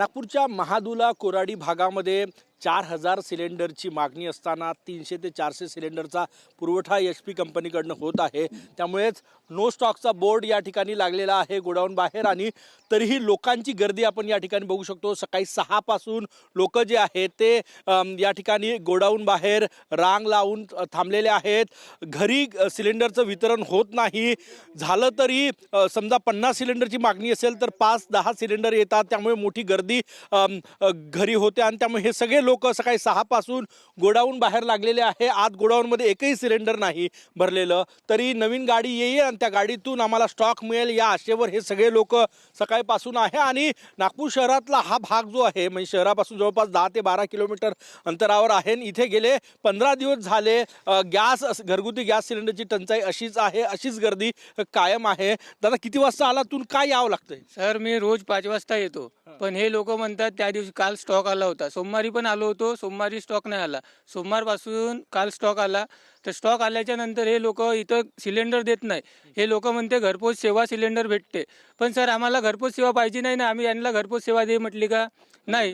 नागपूरच्या महादुला कोराडी भागामध्ये 4000 सिलेंडरची मागणी असताना 300 ते 400 सिलेंडरचा पुरवठा HP कंपनीकडनं होत आहे। त्यामुळेच नो स्टॉकचा बोर्ड या ठिकाणी लागलेला आहे गोडाऊन बाहेर आणि तरीही लोकांची गर्दी आपण या ठिकाणी बघू शकतो। सकाळी 6 पासून लोक जे आहेत ते या ठिकाणी गोडाऊन बाहेर रांग लावून थांबलेले आहेत। घरी सिलेंडरचं वितरण होत नाही, झालं तरी समजा 50 सिलेंडरची मागणी असेल तर 5-10 सिलेंडर येतात, त्यामुळे मोठी गर्दी घरी होते आणि त्यामुळे हे सगळे लोक सकाळी 6 पासून गोडाऊन बाहेर लागलेले आहे। आत गोडाऊन मध्ये एकही सिलेंडर नाही भरलेलं, तरी नवीन गाडी येईल आणि त्या गाडीतून आम्हाला स्टॉक मिळेल या आशेवर हे सगळे लोक सकाळपासून आहे। आणि नागपूर शहरातला हा भाग जो आहे म्हणजे शहरापासून जवळपास 10 ते 12 किलोमीटर अंतरावर आहे। इथे गेले 15 दिवस झाले घरगुती गॅस सिलेंडरची टंचाई अशीच आहे, अशीच गर्दी कायम आहे। दादा किती वाजता आला, तू काय यावं लागतंय? सर मी रोज 5 वाजता येतो, पण हे लोक म्हणतात त्या दिवशी काल स्टॉक आला होता, सोमवारी पण आलो होतो, सोमवारी स्टॉक नाही आला, सोमवारपासून काल स्टॉक आला। तर स्टॉक आल्याच्या नंतर हे लोक इथं सिलेंडर देत नाही। हे लोक म्हणते घरपोच सेवा सिलेंडर भेटते, पण सर आम्हाला घरपोच सेवा पाहिजे नाही ना। आम्ही यांना घरपोच सेवा दे म्हटली का नाही,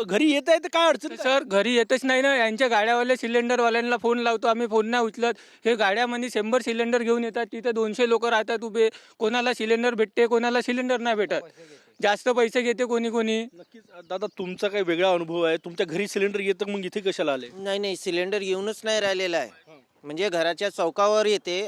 घरी येत आहे तर काय अडचण? सर घरी येतच नाही ना। यांच्या गाड्यावाले सिलेंडरवाल्यांना फोन लावतो आम्ही, फोन नाही उचलत। हे गाड्यामध्ये 100 सिलेंडर घेऊन येतात, तिथे 200 लोक राहतात उभे, कोणाला सिलेंडर भेटते कोणाला सिलेंडर नाही भेटत, जास्त पैसे घेते कोणी कोणी। नक्कीच दादा, तुमचा काही वेगळा अनुभव आहे, तुमच्या घरी सिलेंडर येतं, मग इथे कशाला आले? नाही, सिलेंडर येऊनच नाही राहिलेला आहे। म्हणजे घराच्या चौकावर येते